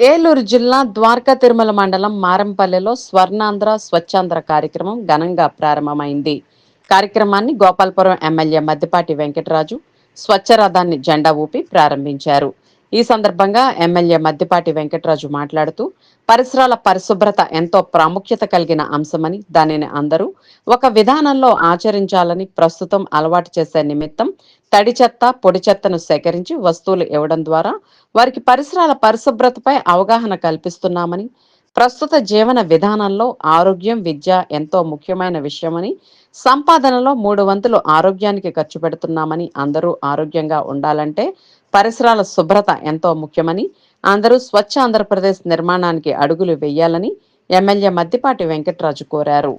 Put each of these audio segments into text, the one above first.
ఏలూరు జిల్లా ద్వారకా తిరుమల మండలం మారంపల్లెలో స్వర్ణాంధ్ర స్వచ్ఛాంధ్ర కార్యక్రమం ఘనంగా ప్రారంభమైంది. కార్యక్రమాన్ని గోపాల్పురం ఎమ్మెల్యే మద్దిపాటి వెంకటరాజు స్వచ్ఛరథాన్ని జెండా ఊపి ప్రారంభించారు. ఈ సందర్భంగా ఎమ్మెల్యే మద్దిపాటి వెంకటరాజు మాట్లాడుతూ పరిసరాల పరిశుభ్రత ఎంతో ప్రాముఖ్యత కలిగిన అంశమని, దానిని అందరూ ఒక విధానంలో ఆచరించాలని, ప్రస్తుతం అలవాటు చేసే నిమిత్తం తడి చెత్త, పొడి చెత్తను సేకరించి వస్తువులు ఇవ్వడం ద్వారా వారికి పరిసరాల పరిశుభ్రతపై అవగాహన కల్పిస్తున్నామని, ప్రస్తుత జీవన విధానంలో ఆరోగ్యం, విద్య ఎంతో ముఖ్యమైన విషయమని, సంపాదనలో 3 వంతులు ఆరోగ్యానికి ఖర్చు పెడుతున్నామని, అందరూ ఆరోగ్యంగా ఉండాలంటే పరిసరాల శుభ్రత ఎంతో ముఖ్యమని, అందరూ స్వచ్ఛ ఆంధ్రప్రదేశ్ నిర్మాణానికి అడుగులు వేయాలని ఎమ్మెల్యే మద్దిపాటి వెంకటరాజు కోరారు.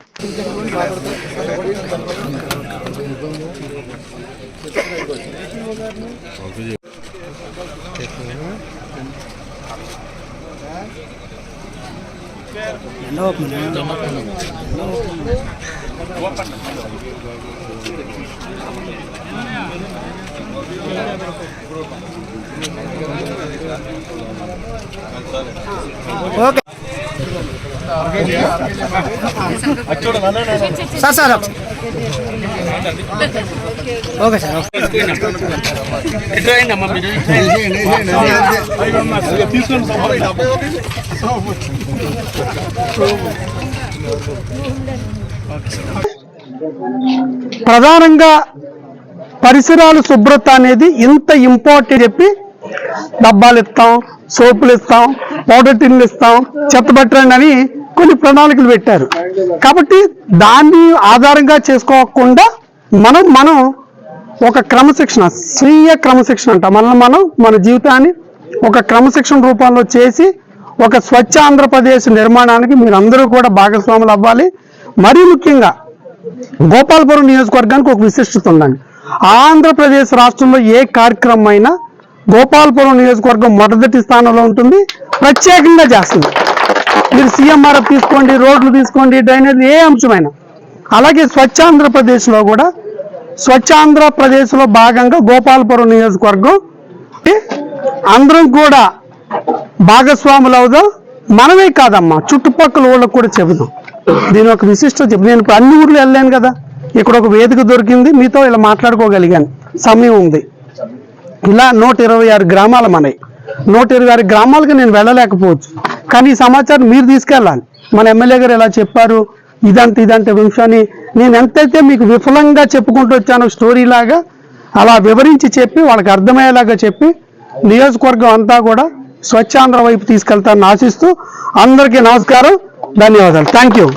సార్ సార్ ఓకే సార్ ప్రధానంగా పరిసరాల శుభ్రత అనేది ఇంత ఇంపార్టెంట్ చెప్పి డబ్బాలు ఇస్తాం, సోపులు ఇస్తాం, పౌడర్ టిన్లు ఇస్తాం, చెత్త పట్టండి అని కొన్ని ప్రణాళికలు పెట్టారు. కాబట్టి దాన్ని ఆధారంగా చేసుకోకుండా మనం ఒక క్రమశిక్షణ, స్వీయ క్రమశిక్షణ అంట, మన జీవితాన్ని ఒక క్రమశిక్షణ రూపంలో చేసి ఒక స్వచ్ఛ ఆంధ్రప్రదేశ్ నిర్మాణానికి మీరందరూ కూడా భాగస్వాములు అవ్వాలి. మరీ ముఖ్యంగా గోపాల్పురం నియోజకవర్గానికి ఒక విశిష్టత ఉందండి. ఆంధ్రప్రదేశ్ రాష్ట్రంలో ఏ కార్యక్రమం అయినా గోపాల్పురం నియోజకవర్గం మొదటి స్థానంలో ఉంటుంది, ప్రత్యేకంగా చేస్తుంది. మీరు సీఎంఆర్ఎఫ్ తీసుకోండి, రోడ్లు తీసుకోండి, డ్రైనేజ్, ఏ అంశమైనా. అలాగే స్వచ్ఛాంధ్రప్రదేశ్లో కూడా స్వచ్ఛాంధ్రప్రదేశ్లో భాగంగా గోపాల్పురం నియోజకవర్గం అందరం కూడా భాగస్వాములు అవుదాం. మనమే కాదమ్మా, చుట్టుపక్కల వాళ్ళకు కూడా చెబుదాం. దీని ఒక విశిష్టత చెప్పు. నేను ఇప్పుడు అన్ని ఊర్లు వెళ్ళాను కదా, ఇక్కడ ఒక వేదిక దొరికింది, మీతో ఇలా మాట్లాడుకోగలిగాను, సమయం ఉంది. ఇలా 126 గ్రామాలు మనవి. 126 గ్రామాలకు నేను వెళ్ళలేకపోవచ్చు, కానీ ఈ సమాచారం మీరు తీసుకెళ్ళాలి. మన ఎమ్మెల్యే గారు ఎలా చెప్పారు, ఇదంటే విషయాన్ని నేను ఎంతైతే మీకు విఫలంగా చెప్పుకుంటూ వచ్చానో స్టోరీ లాగా, అలా వివరించి చెప్పి వాళ్ళకి అర్థమయ్యేలాగా చెప్పి నియోజకవర్గం అంతా కూడా స్వచ్ఛాంధ్ర వైపు తీసుకెళ్తానని ఆశిస్తూ అందరికీ నమస్కారం, ధన్యవాదాలు. Thank you.